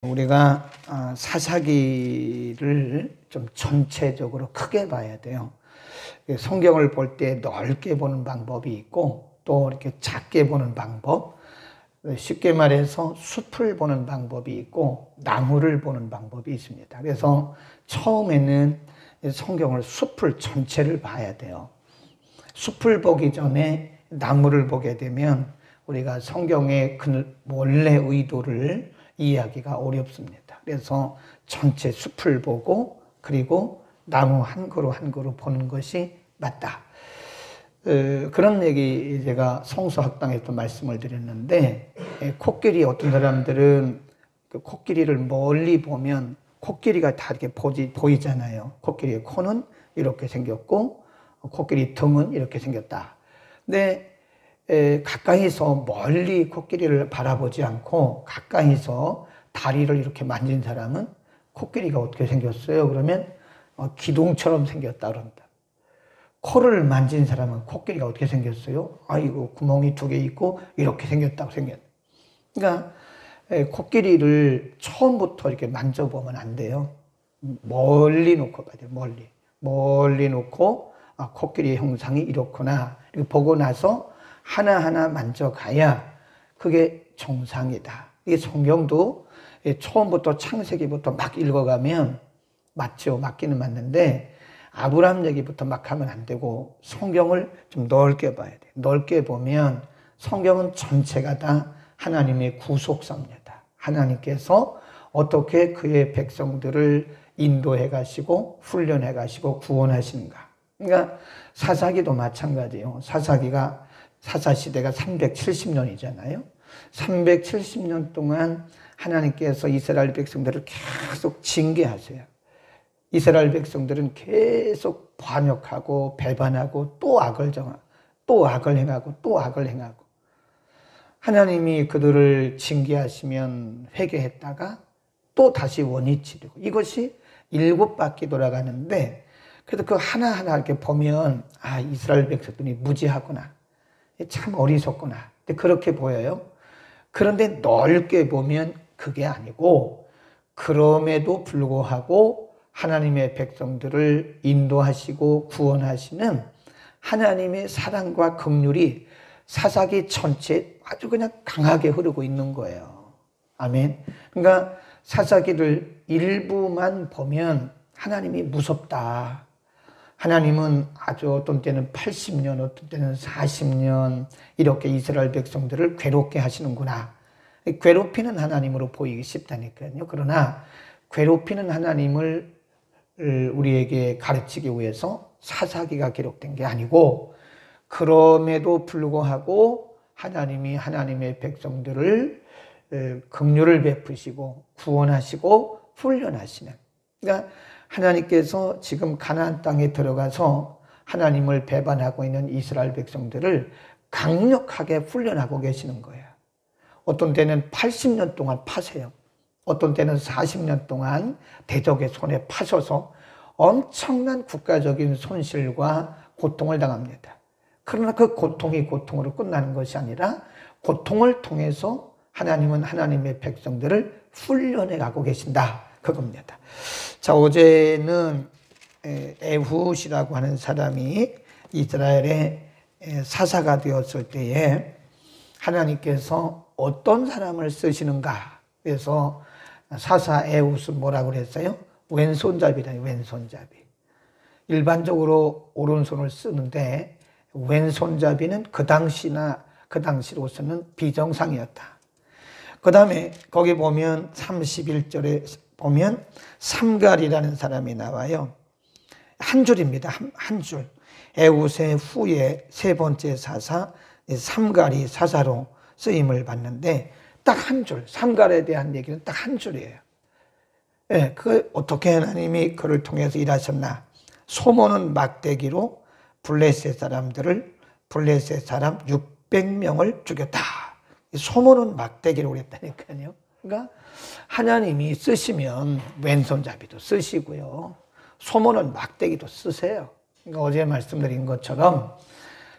우리가 사사기를 좀 전체적으로 크게 봐야 돼요. 성경을 볼 때 넓게 보는 방법이 있고 또 이렇게 작게 보는 방법, 쉽게 말해서 숲을 보는 방법이 있고 나무를 보는 방법이 있습니다. 그래서 처음에는 성경을 숲을 전체를 봐야 돼요. 숲을 보기 전에 나무를 보게 되면 우리가 성경의 그 원래 의도를 이해하기가 어렵습니다. 그래서 전체 숲을 보고 그리고 나무 한 그루 한 그루 보는 것이 맞다. 그런 얘기 제가 성서학당에서 말씀을 드렸는데, 코끼리, 어떤 사람들은 그 코끼리를 멀리 보면 코끼리가 다 이렇게 보이잖아요. 코끼리의 코는 이렇게 생겼고 코끼리 등은 이렇게 생겼다. 근데 가까이서 멀리 코끼리를 바라보지 않고 가까이서 다리를 이렇게 만진 사람은 코끼리가 어떻게 생겼어요? 그러면 기둥처럼 생겼다 그런다. 코를 만진 사람은 코끼리가 어떻게 생겼어요? 아이고, 구멍이 2개 있고 이렇게 생겼다고 생겼다. 그러니까 코끼리를 처음부터 이렇게 만져보면 안 돼요. 멀리 놓고 봐야 돼요. 멀리 놓고 코끼리의 형상이 이렇구나 이렇게 보고 나서 하나하나 만져가야 그게 정상이다. 이게 성경도 처음부터 창세기부터 막 읽어가면 맞죠. 맞기는 맞는데 아브라함 얘기부터 막 하면 안 되고 성경을 좀 넓게 봐야 돼. 넓게 보면 성경은 전체가 다 하나님의 구속사입니다. 하나님께서 어떻게 그의 백성들을 인도해 가시고 훈련해 가시고 구원하시는가. 그러니까 사사기도 마찬가지예요. 사사시대가 370년이잖아요. 370년 동안 하나님께서 이스라엘 백성들을 계속 징계하세요. 이스라엘 백성들은 계속 반역하고 배반하고 또 악을 행하고 또 악을 행하고 하나님이 그들을 징계하시면 회개했다가 또 다시 원위치되고 이것이 7바퀴 돌아가는데 그래도 그 하나하나 이렇게 보면 이스라엘 백성들이 무지하구나. 참 어리석구나. 그렇게 보여요. 그런데 넓게 보면 그게 아니고 그럼에도 불구하고 하나님의 백성들을 인도하시고 구원하시는 하나님의 사랑과 긍휼이 사사기 전체에 아주 그냥 강하게 흐르고 있는 거예요. 아멘. 그러니까 사사기를 일부만 보면 하나님이 무섭다. 하나님은 아주 어떤 때는 80년, 어떤 때는 40년 이렇게 이스라엘 백성들을 괴롭게 하시는구나. 괴롭히는 하나님으로 보이기 쉽다니까요. 그러나 괴롭히는 하나님을 우리에게 가르치기 위해서 사사기가 기록된 게 아니고 그럼에도 불구하고 하나님이 하나님의 백성들을 긍휼을 베푸시고 구원하시고 훈련하시는, 그러니까 하나님께서 지금 가나안 땅에 들어가서 하나님을 배반하고 있는 이스라엘 백성들을 강력하게 훈련하고 계시는 거예요. 어떤 때는 80년 동안 파세요. 어떤 때는 40년 동안 대적의 손에 파셔서 엄청난 국가적인 손실과 고통을 당합니다. 그러나 그 고통이 고통으로 끝나는 것이 아니라 고통을 통해서 하나님은 하나님의 백성들을 훈련해 가고 계신다. 그겁니다. 자, 어제는 에훗이라고 하는 사람이 이스라엘의 사사가 되었을 때에 하나님께서 어떤 사람을 쓰시는가. 그래서 사사 에훗은 뭐라고 그랬어요? 왼손잡이라니, 왼손잡이. 일반적으로 오른손을 쓰는데 왼손잡이는 그 당시로서는 비정상이었다. 그 다음에 거기 보면 31절에 보면 삼갈이라는 사람이 나와요. 한 줄입니다. 한 줄. 에훗의 후에 세 번째 사사 삼갈이 사사로 쓰임을 받는데 딱 한 줄. 삼갈에 대한 얘기는 딱 한 줄이에요. 그 어떻게 하나님이 그를 통해서 일하셨나? 소모는 막대기로 블레셋 사람 600명을 죽였다. 소모는 막대기로 그랬다니까요. 그러니까 하나님이 쓰시면 왼손잡이도 쓰시고요. 소모는 막대기도 쓰세요. 그러니까 어제 말씀드린 것처럼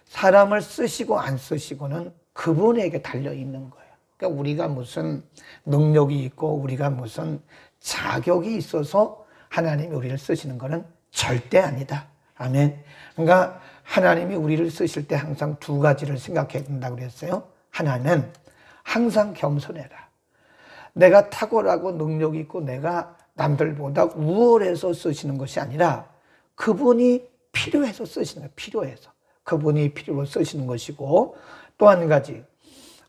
사람을 쓰시고 안 쓰시고는 그분에게 달려 있는 거예요. 그러니까 우리가 무슨 능력이 있고 우리가 무슨 자격이 있어서 하나님이 우리를 쓰시는 것은 절대 아니다. 아멘. 그러니까 하나님이 우리를 쓰실 때 항상 두 가지를 생각해야 된다고 그랬어요. 하나는 항상 겸손해라. 내가 탁월하고 능력이 있고 내가 남들보다 우월해서 쓰시는 것이 아니라 그분이 필요해서 쓰시는 거예요. 필요해서. 그분이 필요로 쓰시는 것이고, 또 한 가지,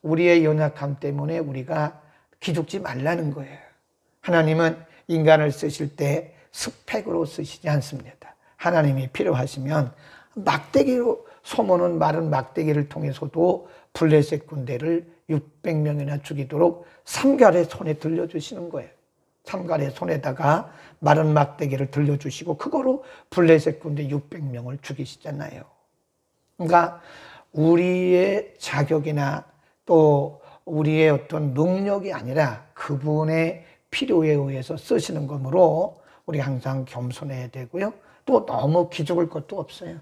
우리의 연약함 때문에 우리가 기죽지 말라는 거예요. 하나님은 인간을 쓰실 때 스펙으로 쓰시지 않습니다. 하나님이 필요하시면 막대기로, 소모는 마른 막대기를 통해서도 블레셋 군대를 600명이나 죽이도록 삼갈의 손에 들려주시는 거예요. 삼갈의 손에다가 마른 막대기를 들려주시고 그거로 블레셋 군대 600명을 죽이시잖아요. 그러니까 우리의 자격이나 또 우리의 어떤 능력이 아니라 그분의 필요에 의해서 쓰시는 것으로 우리 항상 겸손해야 되고요. 또 너무 기죽을 것도 없어요.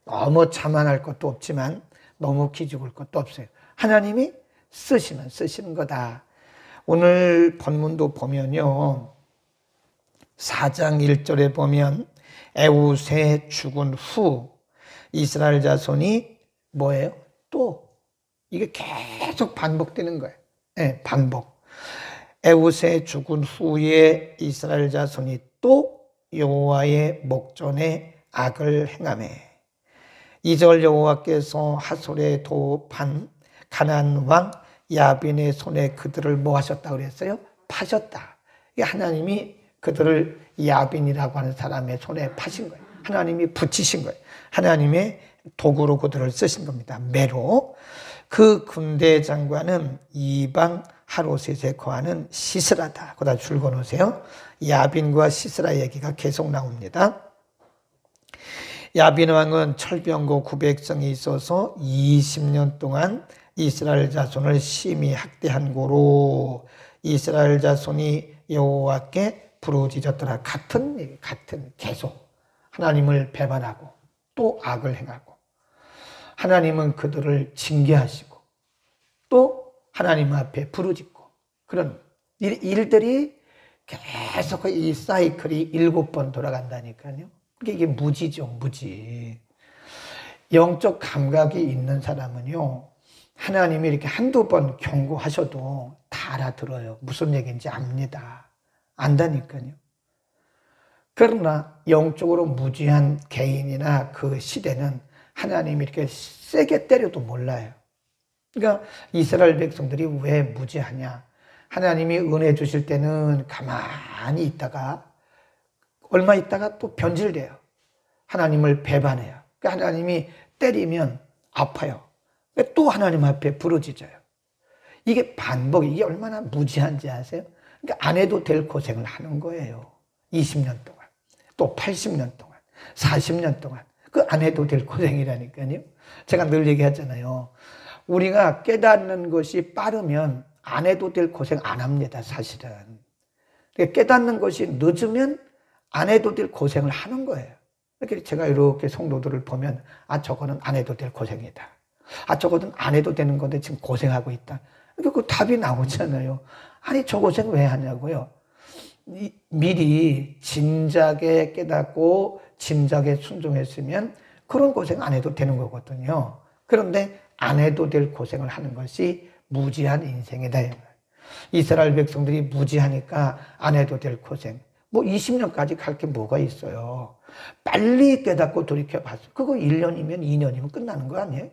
너무 자만할 것도 없지만 너무 기죽을 것도 없어요. 하나님이 쓰시면 쓰시는 거다. 오늘 본문도 보면요. 4장 1절에 보면 에웃의 죽은 후 이스라엘 자손이 뭐예요? 또 이게 계속 반복되는 거예요. 네, 반복. 에웃의 죽은 후에 이스라엘 자손이 또 여호와의 목전에 악을 행하매 2절 여호와께서 하솔의 도판 가나안 왕 야빈의 손에 그들을 뭐 하셨다고 그랬어요? 파셨다. 이게 하나님이 그들을 야빈이라고 하는 사람의 손에 파신 거예요. 하나님이 붙이신 거예요. 하나님의 도구로 그들을 쓰신 겁니다. 매로. 그 군대 장관은 이방 하로셋에 거하는 시스라다. 거기다 줄거 놓으세요. 야빈과 시스라 얘기가 계속 나옵니다. 야빈 왕은 철병고 900성이 있어서 20년 동안 이스라엘 자손을 심히 학대한 고로 이스라엘 자손이 여호와께 부르짖었더라. 같은 계속 하나님을 배반하고 또 악을 행하고 하나님은 그들을 징계하시고 또 하나님 앞에 부르짖고 그런 일들이 계속 이 사이클이 7번 돌아간다니까요. 이게 무지죠, 무지. 영적 감각이 있는 사람은요, 하나님이 이렇게 한두 번 경고하셔도 다 알아들어요. 무슨 얘기인지 압니다. 안다니까요. 그러나 영적으로 무지한 개인이나 그 시대는 하나님이 이렇게 세게 때려도 몰라요. 그러니까 이스라엘 백성들이 왜 무지하냐. 하나님이 은혜 주실 때는 가만히 있다가 얼마 있다가 또 변질돼요. 하나님을 배반해요. 그러니까 하나님이 때리면 아파요. 또 하나님 앞에 부르짖어요. 이게 반복, 이게 얼마나 무지한지 아세요? 그러니까 안 해도 될 고생을 하는 거예요. 20년 동안, 또 80년 동안, 40년 동안. 그 안 해도 될 고생이라니까요. 제가 늘 얘기하잖아요. 우리가 깨닫는 것이 빠르면 안 해도 될 고생 안 합니다, 사실은. 깨닫는 것이 늦으면 안 해도 될 고생을 하는 거예요. 그러니까 제가 이렇게 성도들을 보면, 아, 저거는 안 해도 될 고생이다. 아, 저거는 안 해도 되는 건데 지금 고생하고 있다. 그러니까 그 답이 나오잖아요. 아니, 저 고생 왜 하냐고요. 미리 진작에 깨닫고 진작에 순종했으면 그런 고생 안 해도 되는 거거든요. 그런데 안 해도 될 고생을 하는 것이 무지한 인생이다. 이스라엘 백성들이 무지하니까 안 해도 될 고생. 뭐 20년까지 갈 게 뭐가 있어요. 빨리 깨닫고 돌이켜봤어. 그거 1년이면 2년이면 끝나는 거 아니에요?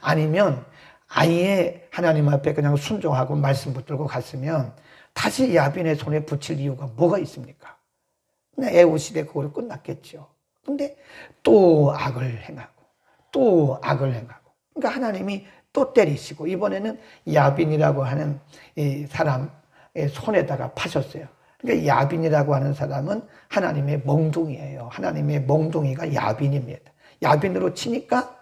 아니면 아예 하나님 앞에 그냥 순종하고 말씀 붙들고 갔으면 다시 야빈의 손에 붙일 이유가 뭐가 있습니까? 그냥 애호 시대 그거로 끝났겠죠. 근데 또 악을 행하고 또 악을 행하고 그러니까 하나님이 또 때리시고 이번에는 야빈이라고 하는 이 사람의 손에다가 파셨어요. 그러니까 야빈이라고 하는 사람은 하나님의 멍둥이에요. 하나님의 멍둥이가 야빈입니다. 야빈으로 치니까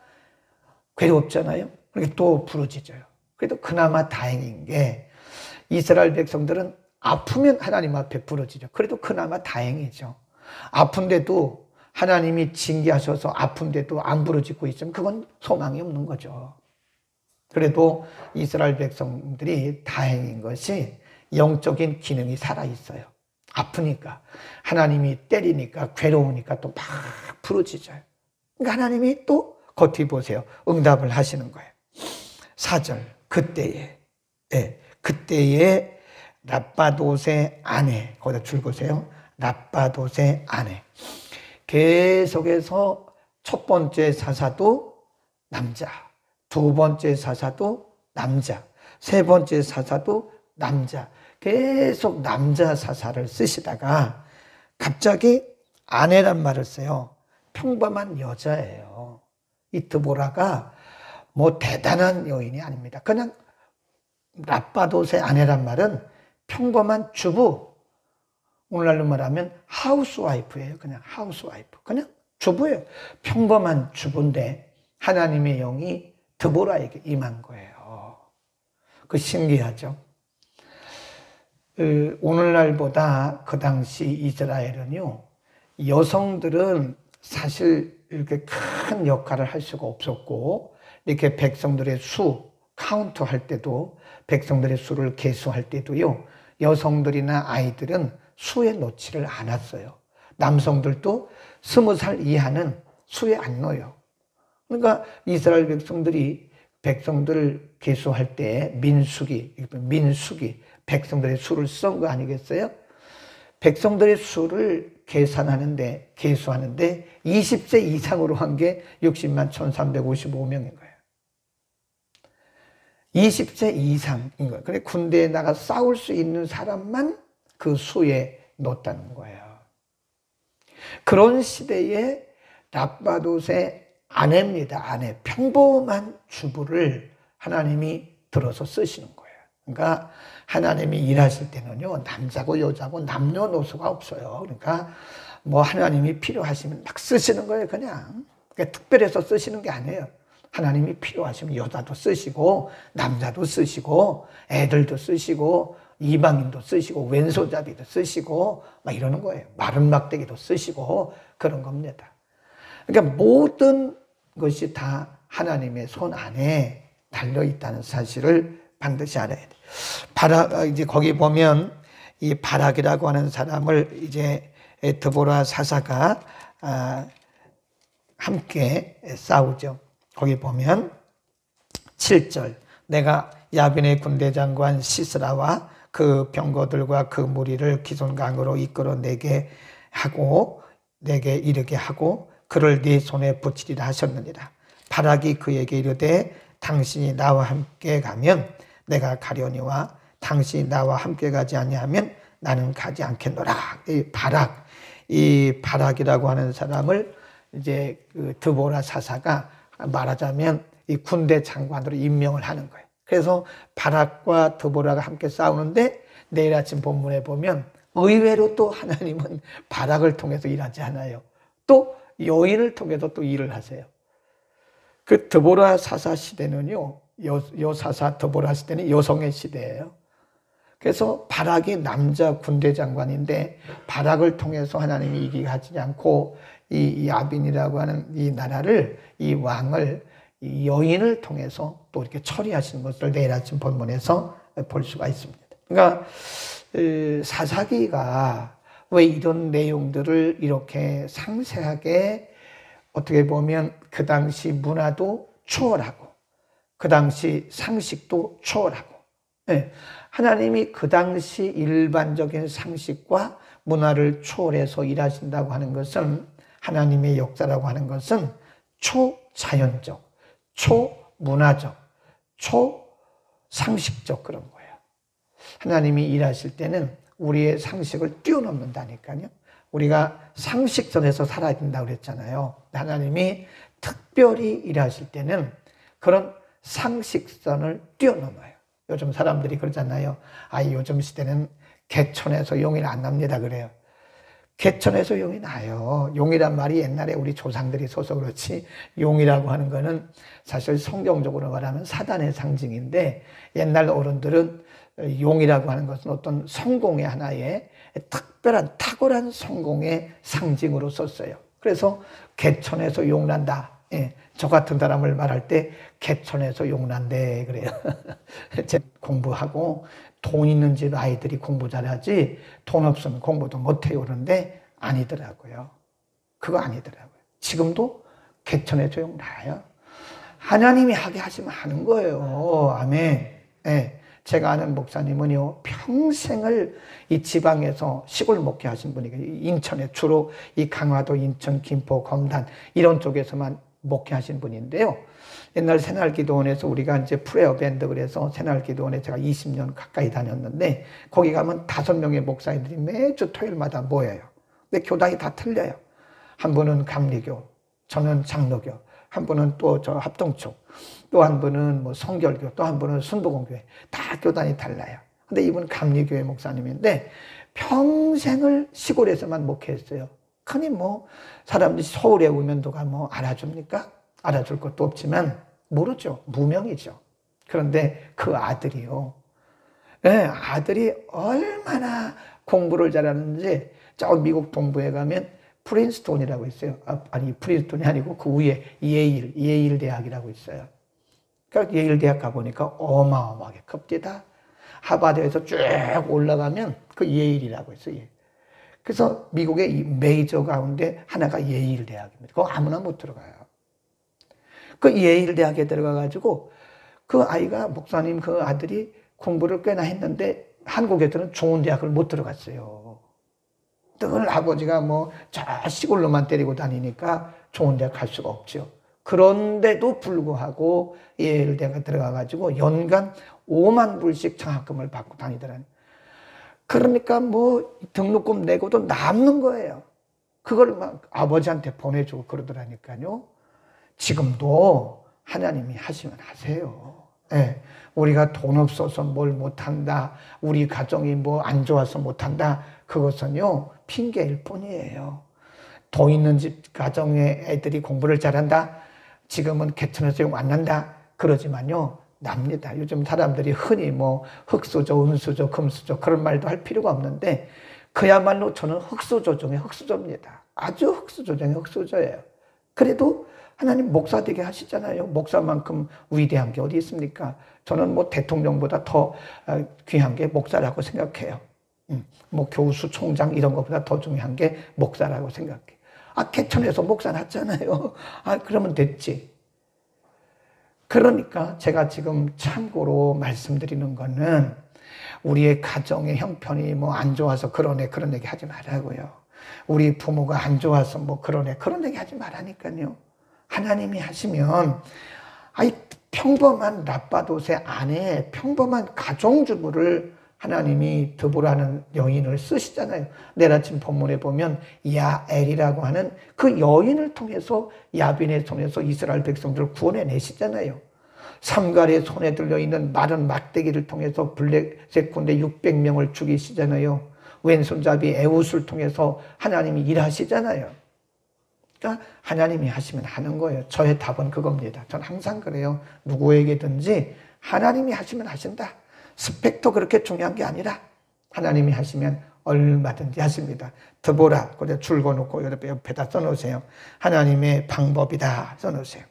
괴롭잖아요. 그러니까 또 부르짖어요. 그래도 그나마 다행인 게 이스라엘 백성들은 아프면 하나님 앞에 부르짖죠. 그래도 그나마 다행이죠. 아픈데도 하나님이 징계하셔서 아픈데도 안 부르짖고 있으면 그건 소망이 없는 거죠. 그래도 이스라엘 백성들이 다행인 것이 영적인 기능이 살아있어요. 아프니까, 하나님이 때리니까, 괴로우니까 또 막 부르짖어요. 그러니까 하나님이 또 겉이 보세요. 응답을 하시는 거예요. 4절, 그때에 랍바돗의 아내, 거기다 줄 보세요. 랍바돗의 아내. 계속해서 첫 번째 사사도 남자, 두 번째 사사도 남자, 세 번째 사사도 남자, 계속 남자 사사를 쓰시다가 갑자기 아내란 말을 써요. 평범한 여자예요. 이 드보라가 뭐 대단한 여인이 아닙니다. 그냥 랍바돗의 아내란 말은 평범한 주부, 오늘날로 말하면 하우스와이프예요. 그냥 하우스와이프, 그냥 주부예요. 평범한 주부인데 하나님의 영이 드보라에게 임한 거예요. 그 신기하죠. 오늘날보다 그 당시 이스라엘은요, 여성들은 사실 이렇게 큰 역할을 할 수가 없었고, 이렇게 백성들의 수 카운트 할 때도, 백성들의 수를 계수할 때도요, 여성들이나 아이들은 수에 넣지를 않았어요. 남성들도 20살 이하는 수에 안 넣어요. 그러니까 이스라엘 백성들을 계수할 때 민수기 백성들의 수를 쓴 거 아니겠어요? 백성들의 수를 계수하는데 20세 이상으로 한 게 60만 1355명인 거예요. 20세 이상인 거예요. 그래 군대에 나가 싸울 수 있는 사람만 그 수에 넣었다는 거예요. 그런 시대에 랍바돗의 아내입니다. 아내, 평범한 주부를 하나님이 들어서 쓰시는 거예요. 그러니까 하나님이 일하실 때는요, 남자고 여자고 남녀노소가 없어요. 그러니까 뭐 하나님이 필요하시면 막 쓰시는 거예요. 그냥 그러니까 특별해서 쓰시는 게 아니에요. 하나님이 필요하시면 여자도 쓰시고 남자도 쓰시고 애들도 쓰시고 이방인도 쓰시고 왼손잡이도 쓰시고 막 이러는 거예요. 마른 막대기도 쓰시고 그런 겁니다. 그러니까 모든 것이 다 하나님의 손 안에 달려 있다는 사실을 반드시 알아야 돼요. 이제 거기 보면 이 바락이라고 하는 사람을 이제 드보라 사사가 함께 싸우죠. 거기 보면 7절, 내가 야빈의 군대 장관 시스라와 그 병거들과 그 무리를 기손강으로 이끌어 내게 이르게 하고 그를 네 손에 붙이리라 하셨느니라. 바락이 그에게 이르되 당신이 나와 함께 가면 내가 가려니와 당신이 나와 함께 가지 아니하면 나는 가지 않겠노라. 이 바락이라고 하는 사람을 이제 그 드보라 사사가 말하자면 이 군대 장관으로 임명을 하는 거예요. 그래서 바락과 드보라가 함께 싸우는데 내일 아침 본문에 보면 의외로 또 하나님은 바락을 통해서 일하지 않아요. 또 여인을 통해서 또 일을 하세요. 그 드보라 사사 시대는요, 여사사 드보라 시대는 여성의 시대예요. 그래서 바락이 남자 군대 장관인데 바락을 통해서 하나님이 이기게 하지 않고 이 야빈이라고 하는 이 나라를, 이 왕을 이 여인을 통해서 또 이렇게 처리하시는 것을 내일 아침 본문에서 볼 수가 있습니다. 그러니까 사사기가 왜 이런 내용들을 이렇게 상세하게, 어떻게 보면 그 당시 문화도 초월하고 그 당시 상식도 초월하고, 하나님이 그 당시 일반적인 상식과 문화를 초월해서 일하신다고 하는 것은, 하나님의 역사라고 하는 것은 초자연적, 초문화적, 초상식적 그런 거예요. 하나님이 일하실 때는 우리의 상식을 뛰어넘는다니까요. 우리가 상식선에서 살아야 된다고 그랬잖아요. 하나님이 특별히 일하실 때는 그런 상식선을 뛰어넘어요. 요즘 사람들이 그러잖아요. 요즘 시대는 개천에서 용이 안 납니다 그래요. 개천에서 용이 나요. 용이란 말이 옛날에 우리 조상들이 써서 그렇지, 용이라고 하는 거는 사실 성경적으로 말하면 사단의 상징인데, 옛날 어른들은 용이라고 하는 것은 어떤 성공의 하나의 특별한 탁월한 성공의 상징으로 썼어요. 그래서 개천에서 용 난다, 저 같은 사람을 말할 때 개천에서 용난대 그래요. 공부하고 돈 있는 집 아이들이 공부 잘하지 돈 없으면 공부도 못해요 그러는데 아니더라고요. 그거 아니더라고요. 지금도 개천에서 용나요. 하나님이 하게 하시면 하는 거예요. 아멘. 네. 제가 아는 목사님은요, 평생을 이 지방에서 시골 목회하신 분이에요. 인천에 주로 이 강화도, 인천, 김포, 검단 이런 쪽에서만 목회하신 분인데요. 옛날 새날기도원에서 우리가 이제 프레어 밴드 그래서 새날기도원에 제가 20년 가까이 다녔는데 거기 가면 5명의 목사님들이 매주 토요일마다 모여요. 근데 교단이 다 틀려요. 한 분은 감리교, 저는 장로교, 한 분은 또 저 합동쪽, 또 한 분은 뭐 성결교, 또 한 분은 순복음교회. 다 교단이 달라요. 근데 이분은 감리교회 목사님인데 평생을 시골에서만 목회했어요. 흔히 뭐 사람들이 서울에 오면 누가 뭐 알아줍니까? 알아줄 것도 없지만 모르죠. 무명이죠. 그런데 그 아들이요. 네, 아들이 얼마나 공부를 잘하는지 저 미국 동부에 가면 프린스톤이라고 있어요. 아니 프린스톤이 아니고 그 위에 예일 대학이라고 있어요. 그러니까 예일 대학 가보니까 어마어마하게 큽니다. 하버드에서 쭉 올라가면 그 예일이라고 있어요. 그래서 미국의 이 메이저 가운데 하나가 예일 대학입니다. 그거 아무나 못 들어가요. 그 예일 대학에 들어가가지고 그 아이가 목사님 그 아들이 공부를 꽤나 했는데 한국에서는 좋은 대학을 못 들어갔어요. 늘 아버지가 뭐 저 시골로만 때리고 다니니까 좋은 대학 갈 수가 없죠. 그런데도 불구하고 예일 대학에 들어가가지고 연간 5만 불씩 장학금을 받고 다니더라고요. 그러니까 뭐 등록금 내고도 남는 거예요. 그걸 막 아버지한테 보내주고 그러더라니까요. 지금도 하나님이 하시면 하세요. 네. 우리가 돈 없어서 뭘 못한다, 우리 가정이 뭐 안 좋아서 못한다, 그것은요 핑계일 뿐이에요. 돈 있는 집 가정의 애들이 공부를 잘한다, 지금은 개천에서 용 안 난다, 그러지만요 납니다. 요즘 사람들이 흔히 뭐 흑수저, 은수저, 금수저 그런 말도 할 필요가 없는데 그야말로 저는 흑수저 중에 흑수저입니다. 아주 흑수저 중에 흑수저예요. 그래도 하나님 목사 되게 하시잖아요. 목사만큼 위대한 게 어디 있습니까? 저는 뭐 대통령보다 더 귀한 게 목사라고 생각해요. 뭐 교수, 총장 이런 것보다 더 중요한 게 목사라고 생각해. 개천에서 목사 났잖아요. 그러면 됐지. 그러니까 제가 지금 참고로 말씀드리는 거는 우리의 가정의 형편이 뭐 안 좋아서 그런 얘기 하지 말라고요. 우리 부모가 안 좋아서 뭐 그런 얘기 하지 말라니까요. 하나님이 하시면 평범한 라빠도세 아내, 평범한 가정주부를 하나님이 드보라는 여인을 쓰시잖아요. 내일 아침 본문에 보면 야엘이라고 하는 그 여인을 통해서 야빈의 손에서 이스라엘 백성들을 구원해내시잖아요. 삼갈의 손에 들려있는 마른 막대기를 통해서 블레셋 군대 600명을 죽이시잖아요. 왼손잡이 에웃을 통해서 하나님이 일하시잖아요. 그러니까 하나님이 하시면 하는 거예요. 저의 답은 그겁니다. 전 항상 그래요. 누구에게든지 하나님이 하시면 하신다. 스펙도 그렇게 중요한 게 아니라 하나님이 하시면 얼마든지 하십니다. 드보라, 그래 줄거놓고 옆에다 써놓으세요. 하나님의 방법이다 써놓으세요.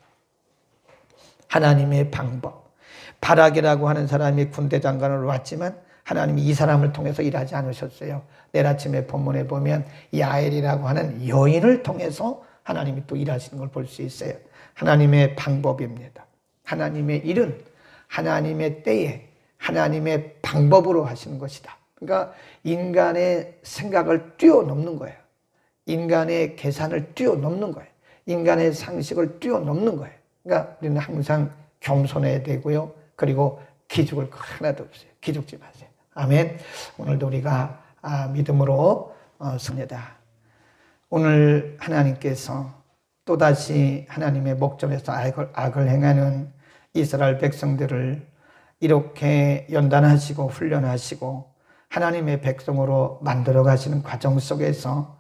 하나님의 방법. 바락이라고 하는 사람이 군대 장관으로 왔지만 하나님이 이 사람을 통해서 일하지 않으셨어요. 내일 아침에 본문에 보면 야엘이라고 하는 여인을 통해서 하나님이 또 일하시는 걸 볼 수 있어요. 하나님의 방법입니다. 하나님의 일은 하나님의 때에 하나님의 방법으로 하시는 것이다. 그러니까 인간의 생각을 뛰어넘는 거예요. 인간의 계산을 뛰어넘는 거예요. 인간의 상식을 뛰어넘는 거예요. 그러니까 우리는 항상 겸손해야 되고요. 그리고 기죽을 거 하나도 없어요. 기죽지 마세요. 아멘. 오늘도 우리가 믿음으로 섭니다. 오늘 하나님께서 또다시 하나님의 목전에서 악을 행하는 이스라엘 백성들을 이렇게 연단하시고 훈련하시고 하나님의 백성으로 만들어 가시는 과정 속에서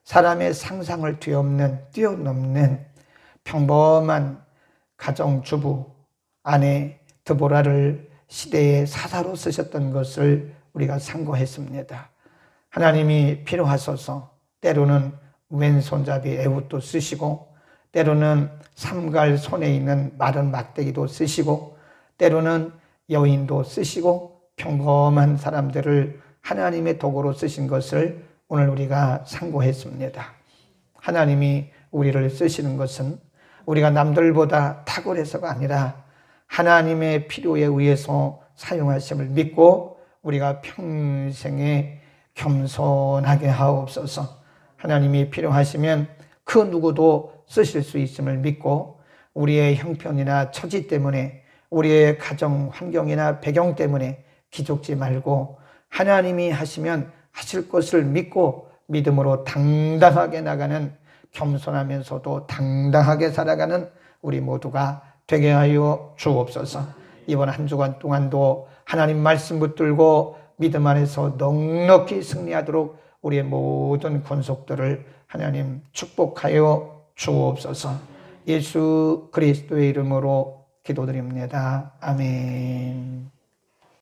사람의 상상을 뛰어넘는 평범한 가정주부 아내 드보라를 시대의 사사로 쓰셨던 것을 우리가 상고했습니다. 하나님이 필요하셔서 때로는 왼손잡이 에훗도 쓰시고 때로는 삼갈 손에 있는 마른 막대기도 쓰시고 때로는 여인도 쓰시고 평범한 사람들을 하나님의 도구로 쓰신 것을 오늘 우리가 상고했습니다. 하나님이 우리를 쓰시는 것은 우리가 남들보다 탁월해서가 아니라 하나님의 필요에 의해서 사용하심을 믿고 우리가 평생에 겸손하게 하옵소서. 하나님이 필요하시면 그 누구도 쓰실 수 있음을 믿고 우리의 형편이나 처지 때문에 우리의 가정 환경이나 배경 때문에 기죽지 말고 하나님이 하시면 하실 것을 믿고 믿음으로 당당하게 나가는 겸손하면서도 당당하게 살아가는 우리 모두가 되게 하여 주옵소서. 이번 한 주간 동안도 하나님 말씀 붙들고 믿음 안에서 넉넉히 승리하도록 우리의 모든 권속들을 하나님 축복하여 주옵소서. 예수 그리스도의 이름으로 기도드립니다. 아멘.